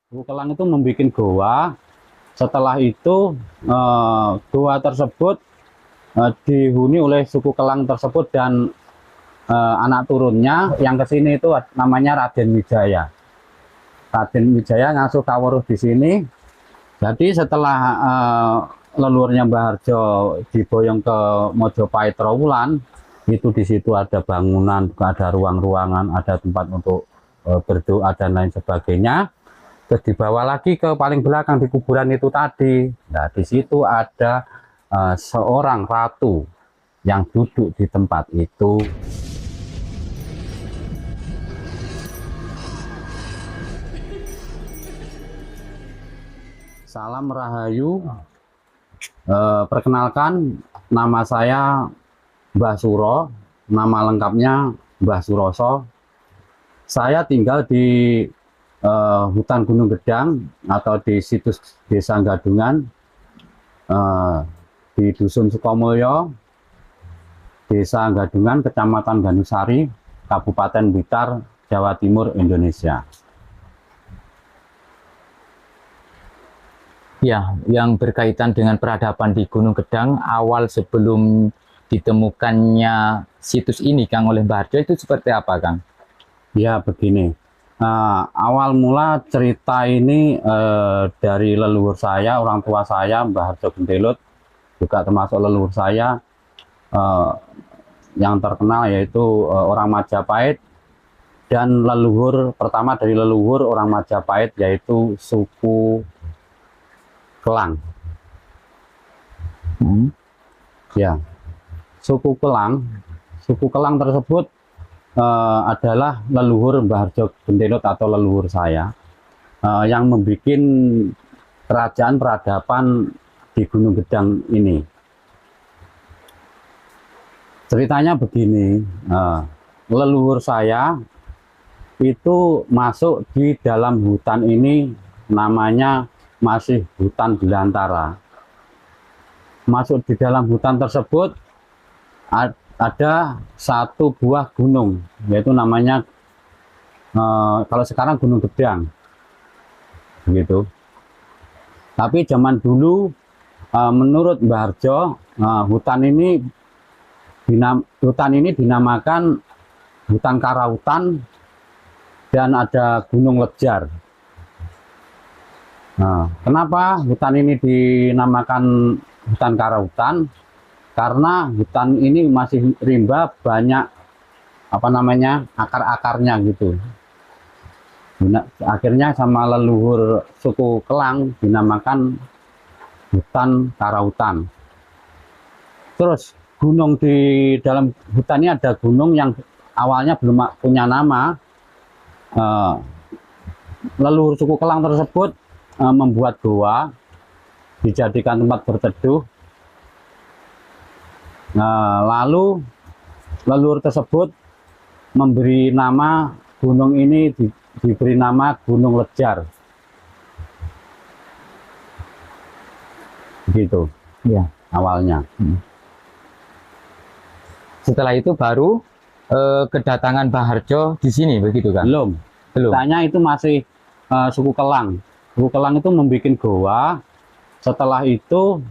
Suku Kelang itu membuat goa. Setelah itu goa tersebut dihuni oleh suku Kelang tersebut dan anak turunnya yang kesini itu namanya Raden Wijaya. Raden Wijaya ngasuh Kawruh di sini. Jadi setelah leluhurnya Mbah Harjo diboyong ke Mojopahit Trowulan, itu di situ ada bangunan, ada ruang-ruangan, ada tempat untuk berdoa dan lain sebagainya. Terus dibawa lagi ke paling belakang di kuburan itu tadi. Nah, di situ ada seorang ratu yang duduk di tempat itu. Salam Rahayu. Perkenalkan, nama saya Mbah Suro, nama lengkapnya Mbah Suroso. Saya tinggal di hutan Gunung Gedang atau di situs Desa Gadungan, di Dusun Sukomulyo, Desa Gadungan, Kecamatan Ganusari, Kabupaten Blitar, Jawa Timur, Indonesia. Ya, yang berkaitan dengan peradaban di Gunung Gedang awal sebelum ditemukannya situs ini, Kang, oleh Mbah Harjo itu seperti apa, Kang? Ya, begini. Awal mula cerita ini dari leluhur saya, orang tua saya, Mbah Harjo Gendelut, juga termasuk leluhur saya yang terkenal yaitu orang Majapahit, dan leluhur pertama dari leluhur orang Majapahit yaitu suku Kelang. Ya, suku Kelang tersebut adalah leluhur Mbah Harjo Gendelut atau leluhur saya yang membuat kerajaan peradaban di Gunung Gedang ini. Ceritanya begini, leluhur saya itu masuk di dalam hutan ini, namanya masih hutan belantara. Masuk di dalam hutan tersebut ada satu buah gunung, yaitu namanya kalau sekarang Gunung Gedang, begitu. Tapi zaman dulu menurut Mbah Harjo hutan ini dinamakan hutan Karautan dan ada Gunung Lejar. Nah, kenapa hutan ini dinamakan hutan Karautan? Karena hutan ini masih rimba, banyak akar-akarnya gitu. Akhirnya sama leluhur suku Kelang dinamakan hutan Karautan. Terus gunung di dalam hutan ini ada gunung yang awalnya belum punya nama. Leluhur suku Kelang tersebut membuat goa, dijadikan tempat berteduh. Lalu leluhur tersebut memberi nama gunung ini, diberi nama Gunung Lejar. Begitu ya awalnya. Setelah itu baru kedatangan Mbah Harjo di sini, begitu, kan? Belum. Tanya itu masih suku Kelang. Suku Kelang itu membuat goa. Setelah itu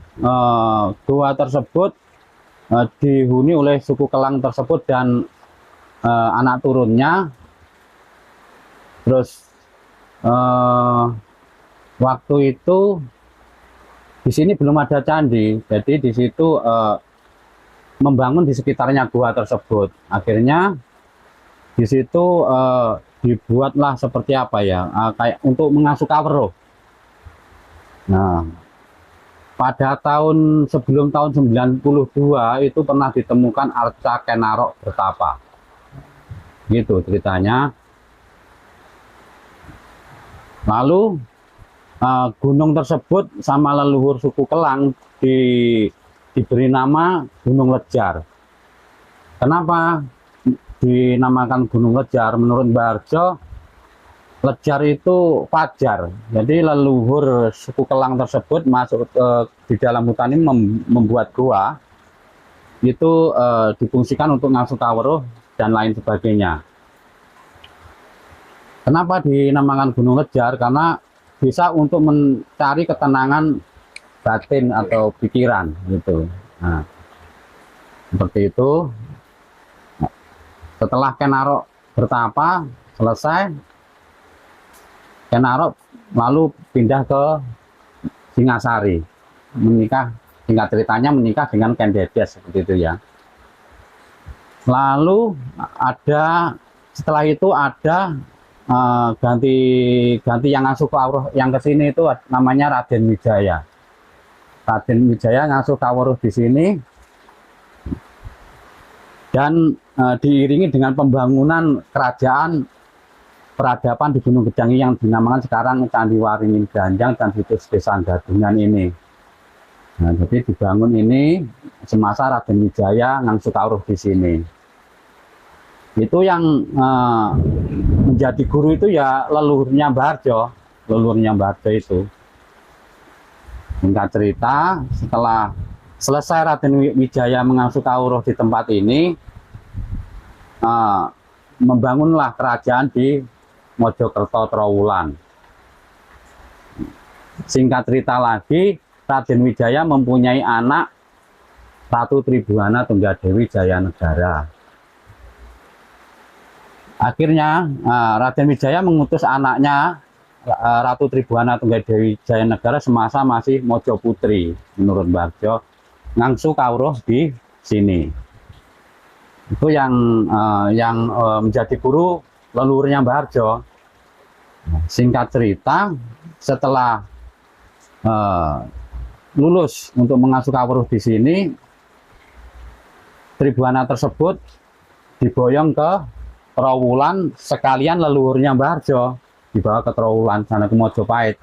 goa tersebut dihuni oleh suku Kelang tersebut dan anak turunnya. Terus waktu itu di sini belum ada candi, jadi di situ membangun di sekitarnya gua tersebut. Akhirnya di situ dibuatlah seperti apa ya, kayak untuk mengasuh Kawruh. Nah, pada sebelum tahun 92 itu pernah ditemukan arca Kenarok bertapa. Gitu ceritanya. Lalu gunung tersebut sama leluhur suku Kelang diberi nama Gunung Lejar. Kenapa dinamakan Gunung Lejar? Menurut Mbah Harjo, Lejar itu fajar. Jadi leluhur suku Kelang tersebut masuk di dalam hutan ini membuat goa. Itu difungsikan untuk ngasuh Kawruh dan lain sebagainya. Kenapa dinamakan Gunung Lejar? Karena bisa untuk mencari ketenangan batin atau pikiran gitu. Nah, seperti itu. Setelah Kenarok bertapa selesai, Kenarok lalu pindah ke Singasari, menikah. Singkat ceritanya menikah dengan Ken Dedes seperti itu ya. Lalu setelah itu ada ganti yang ngasuh kawruh yang ke sini itu namanya Raden Wijaya. Raden Wijaya ngasuh kawruh di sini dan diiringi dengan pembangunan kerajaan peradaban di Gunung Gedang yang dinamakan sekarang Candi Waringin Ganjang dan situs Desa Gadungan ini. Nah, jadi dibangun ini semasa Raden Wijaya ngangsu kawruh di sini. Itu yang menjadi guru itu ya leluhurnya Mbah Harjo itu. Singkat cerita, setelah selesai Raden Wijaya mengangsu kawruh di tempat ini, membangunlah kerajaan di Mojokerto Trowulan. Singkat cerita lagi, Raden Wijaya mempunyai anak Ratu Tribuana Tunggadewi Jayanegara. Akhirnya Raden Wijaya mengutus anaknya Ratu Tribuana Tunggadewi Jayanegara semasa masih Mojo Putri, menurut Mbah Harjo, ngangsu kawruh di sini. Itu yang menjadi guru leluhurnya Mbah Harjo. Singkat cerita, setelah lulus untuk mengasuh kawruh di sini, Tribuana tersebut diboyong ke Trowulan, sekalian leluhurnya Mbah Harjo dibawa ke Trowulan sana ke Mojopahit,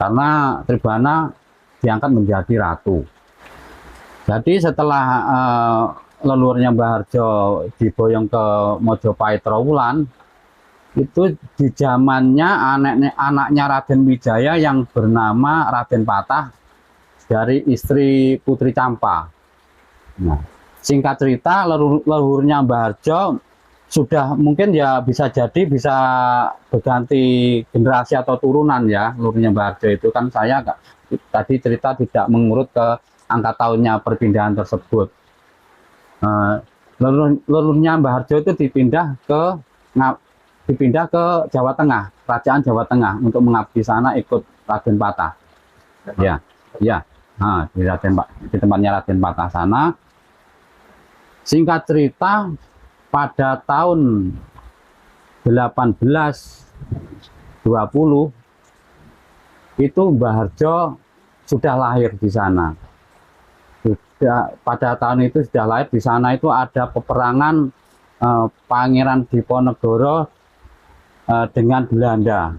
karena Tribuana diangkat menjadi ratu. Jadi setelah leluhurnya Mbah Harjo diboyong ke Mojopahit Trowulan, itu di zamannya anaknya Raden Wijaya yang bernama Raden Patah dari istri Putri Campa. Nah, singkat cerita leluhurnya Mbah Harjo sudah mungkin ya bisa berganti generasi atau turunan ya. Leluhurnya Mbah Harjo itu kan saya tadi cerita tidak mengurut ke angka tahunnya perpindahan tersebut. Leluhurnya Mbah Harjo itu dipindah ke Jawa Tengah, kerajaan Jawa Tengah untuk mengabdi sana ikut Raden Patah. Ya, ya. Nah, di tempatnya Raden Patah sana. Singkat cerita, pada tahun 1820 itu Mbah Harjo sudah lahir di sana. Pada tahun itu sudah lahir di sana. Itu ada peperangan Pangeran Diponegoro dengan Belanda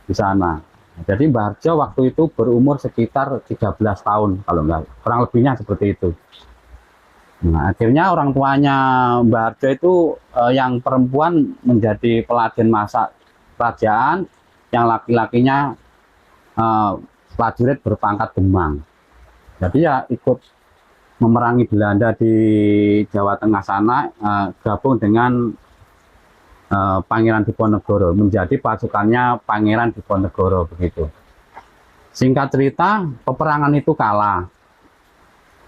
di sana. Jadi Mbah Harjo waktu itu berumur sekitar 13 tahun, kalau enggak, kurang lebihnya seperti itu. Nah, akhirnya orang tuanya Mbah Harjo itu yang perempuan menjadi peladen masak kerajaan, yang laki-lakinya prajurit berpangkat Demang. Jadi ya ikut memerangi Belanda di Jawa Tengah sana, gabung dengan Pangeran Diponegoro, menjadi pasukannya Pangeran Diponegoro begitu. Singkat cerita, peperangan itu kalah.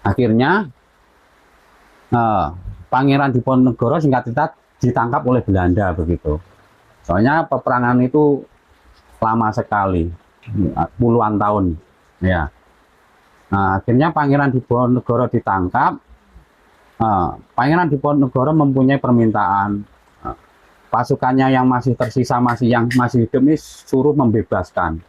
Akhirnya Pangeran Diponegoro singkat cerita ditangkap oleh Belanda begitu. Soalnya peperangan itu lama sekali, puluhan tahun. Ya. Nah, akhirnya Pangeran Diponegoro ditangkap. Pangeran Diponegoro mempunyai permintaan. Pasukannya yang masih tersisa, yang masih hidup ini suruh membebaskan.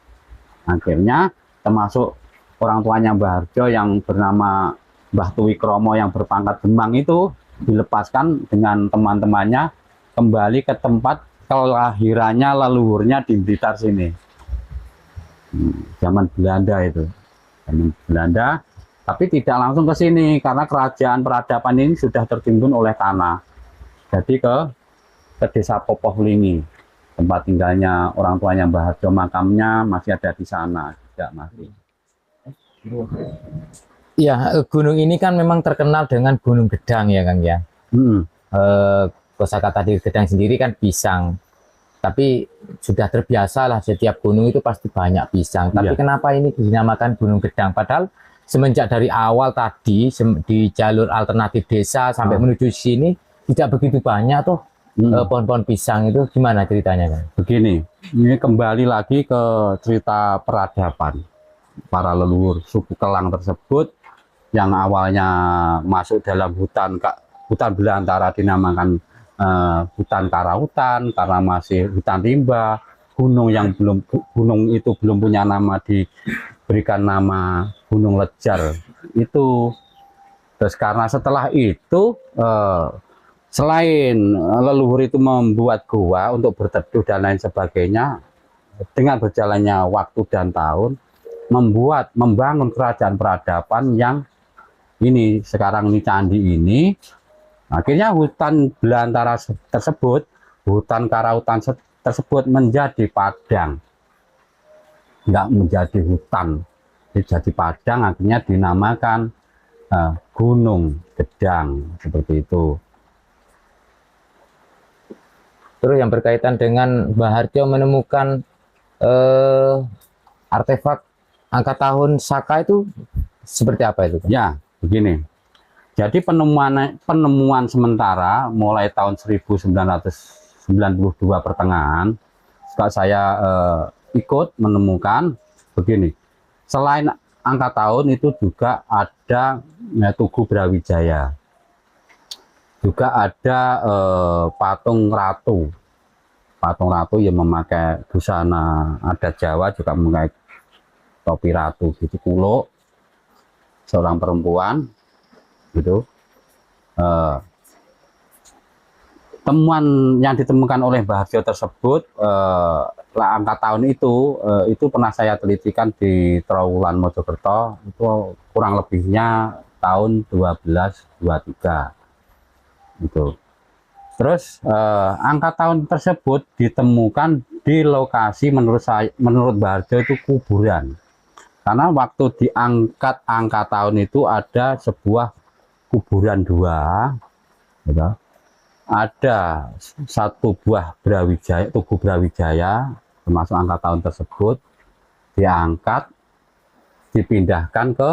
Akhirnya termasuk orang tuanya Mbah Harjo yang bernama Mbah Tuwikromo yang berpangkat Demang itu dilepaskan dengan teman-temannya kembali ke tempat kelahirannya leluhurnya di Blitar sini. Zaman Belanda itu. Zaman Belanda, tapi tidak langsung ke sini karena kerajaan peradaban ini sudah tertimbun oleh tanah. Jadi ke Desa Popohlingi, tempat tinggalnya orang tuanya Mbah Harjo, makamnya masih ada di sana, tidak mati. Ya, gunung ini kan memang terkenal dengan Gunung Gedang ya Kang ya. Kosakata di Gedang sendiri kan pisang, Tapi sudah terbiasa lah, setiap gunung itu pasti banyak pisang. Tapi Iya. kenapa ini dinamakan Gunung Gedang? Padahal semenjak dari awal tadi di jalur alternatif desa sampai menuju sini tidak begitu banyak tuh pohon-pohon pisang itu. Gimana ceritanya kan? Begini, ini kembali lagi ke cerita peradaban para leluhur suku Kelang tersebut yang awalnya masuk dalam hutan belantara dinamakan hutan karautan karena masih hutan rimba. Gunung itu belum punya nama, diberikan nama Gunung Lejar itu. Terus karena setelah itu selain leluhur itu membuat gua untuk berteduh dan lain sebagainya, dengan berjalannya waktu dan tahun membangun kerajaan peradaban yang ini sekarang ini candi ini. Akhirnya hutan belantara tersebut, hutan karautan tersebut menjadi padang, nggak menjadi hutan, jadi padang. Akhirnya dinamakan Gunung Gedang seperti itu. Terus yang berkaitan dengan Mbah Harjo menemukan artefak angka tahun Saka itu seperti apa itu? Ya, begini. Jadi penemuan sementara mulai tahun 1992 pertengahan, saya ikut menemukan begini. Selain angka tahun itu juga ada Tugu Brawijaya, juga ada patung ratu. Patung ratu yang memakai busana adat Jawa, juga memakai topi ratu gitu, kulo, seorang perempuan gitu. Temuan yang ditemukan oleh Mbah Harjo tersebut, angka tahun itu pernah saya telitikan di Trowulan Mojokerto, itu kurang lebihnya tahun 1223 gitu. Terus angka tahun tersebut ditemukan di lokasi menurut Mbah Harjo itu kuburan. Karena waktu diangkat angka tahun itu ada sebuah kuburan dua, gitu. Ada satu buah Brawijaya, Tugu Brawijaya, termasuk angka tahun tersebut diangkat, dipindahkan ke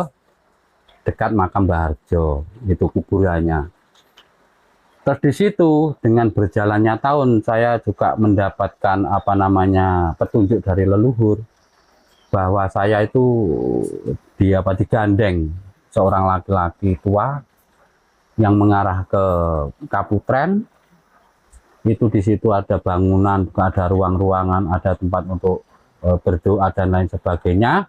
dekat makam Mbah Harjo, itu kuburannya. Terus di situ dengan berjalannya tahun saya juga mendapatkan petunjuk dari leluhur bahwa saya itu digandeng seorang laki-laki tua yang mengarah ke Kaputren. Itu di situ ada bangunan, ada ruang-ruangan, ada tempat untuk berdoa dan lain sebagainya.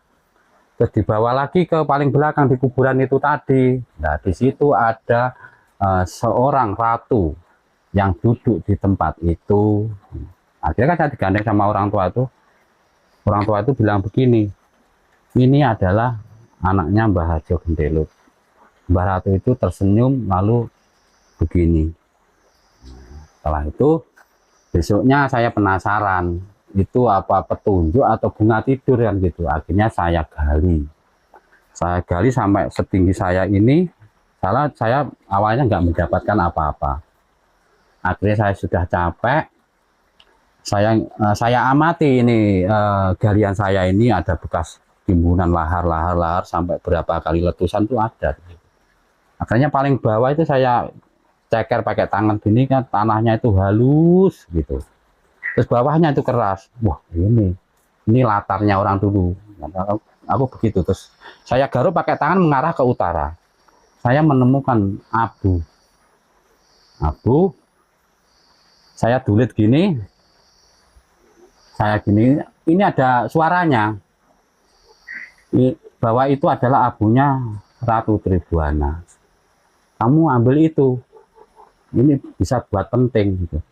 Terus dibawa lagi ke paling belakang di kuburan itu tadi. Nah, di situ ada seorang ratu yang duduk di tempat itu. Akhirnya kan saya digandeng sama orang tua itu. Orang tua itu bilang begini, ini adalah anaknya Mbah Harjo Gendelut. Mbah Ratu itu tersenyum lalu begini. Setelah itu besoknya saya penasaran, itu apa petunjuk atau bunga tidur kan gitu. Akhirnya saya gali sampai setinggi saya ini. Saya awalnya nggak mendapatkan apa-apa. Akhirnya saya sudah capek. Saya amati ini galian saya ini ada bekas timbunan lahar sampai berapa kali letusan itu ada. Akhirnya paling bawah itu saya ceker pakai tangan gini kan, tanahnya itu halus gitu. Terus bawahnya itu keras. Wah, ini latarnya orang dulu. Aku begitu. Terus saya garuk pakai tangan mengarah ke utara. Saya menemukan abu. Saya dulit gini. Ini ada suaranya. Bahwa itu adalah abunya Ratu Tribuana. Kamu ambil itu, ini bisa buat penting gitu.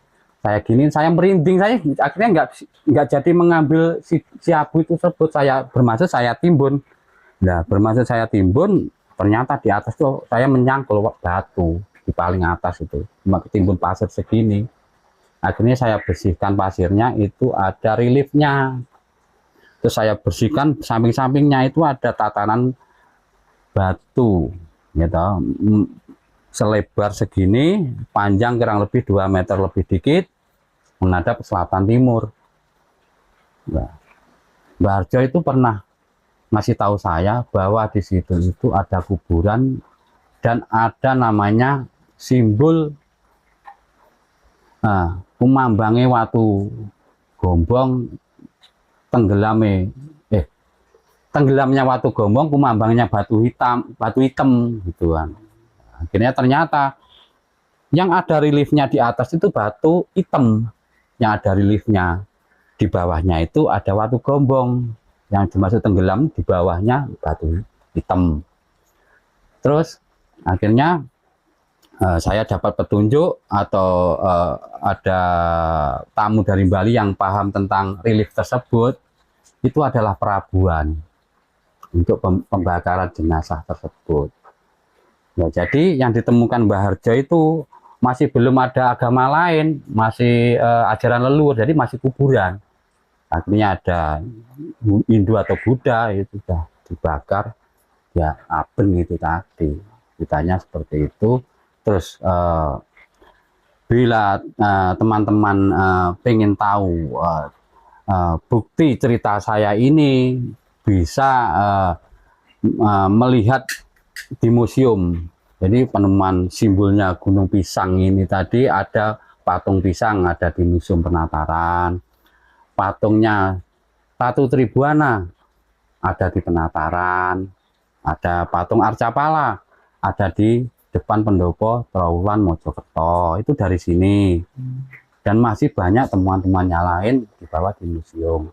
Saya merinding, saya akhirnya nggak jadi mengambil si abu itu tersebut. Saya timbun. Nah, bermaksud saya timbun, ternyata di atas tuh saya menyangkul batu di paling atas itu, cuma ketimbun pasir segini. Akhirnya saya bersihkan pasirnya, itu ada reliefnya. Terus saya bersihkan samping-sampingnya, itu ada tatanan batu gitu, selebar segini, panjang kurang lebih 2 meter lebih dikit, menghadap selatan timur. Nah, Mbah Harjo itu pernah ngasih tahu saya bahwa di situ itu ada kuburan dan ada namanya simbol kumambange watu gombong tenggelamnya watu gombong kumambangnya batu hitam gitu kan. Akhirnya ternyata yang ada reliefnya di atas itu batu hitam, yang ada reliefnya di bawahnya itu ada watu gombong, yang dimaksud tenggelam di bawahnya batu hitam. Terus akhirnya saya dapat petunjuk atau ada tamu dari Bali yang paham tentang relief tersebut, itu adalah perabuan untuk pembakaran jenazah tersebut. Ya, jadi yang ditemukan Mbah Harjo itu masih belum ada agama lain, masih ajaran leluhur, jadi masih kuburan. Akhirnya ada Hindu atau Buddha itu sudah dibakar, ya aben itu tadi. Ceritanya seperti itu. Terus bila teman-teman pengen tahu bukti cerita saya ini, bisa melihat di museum. Jadi penemuan simbolnya Gunung Pisang ini tadi, ada patung pisang ada di Museum Penataran, patungnya Ratu Tribuana ada di Penataran, ada patung Arcapala ada di depan Pendopo Trowulan Mojokerto, itu dari sini. Dan masih banyak temuan-temuannya lain dibawa di museum.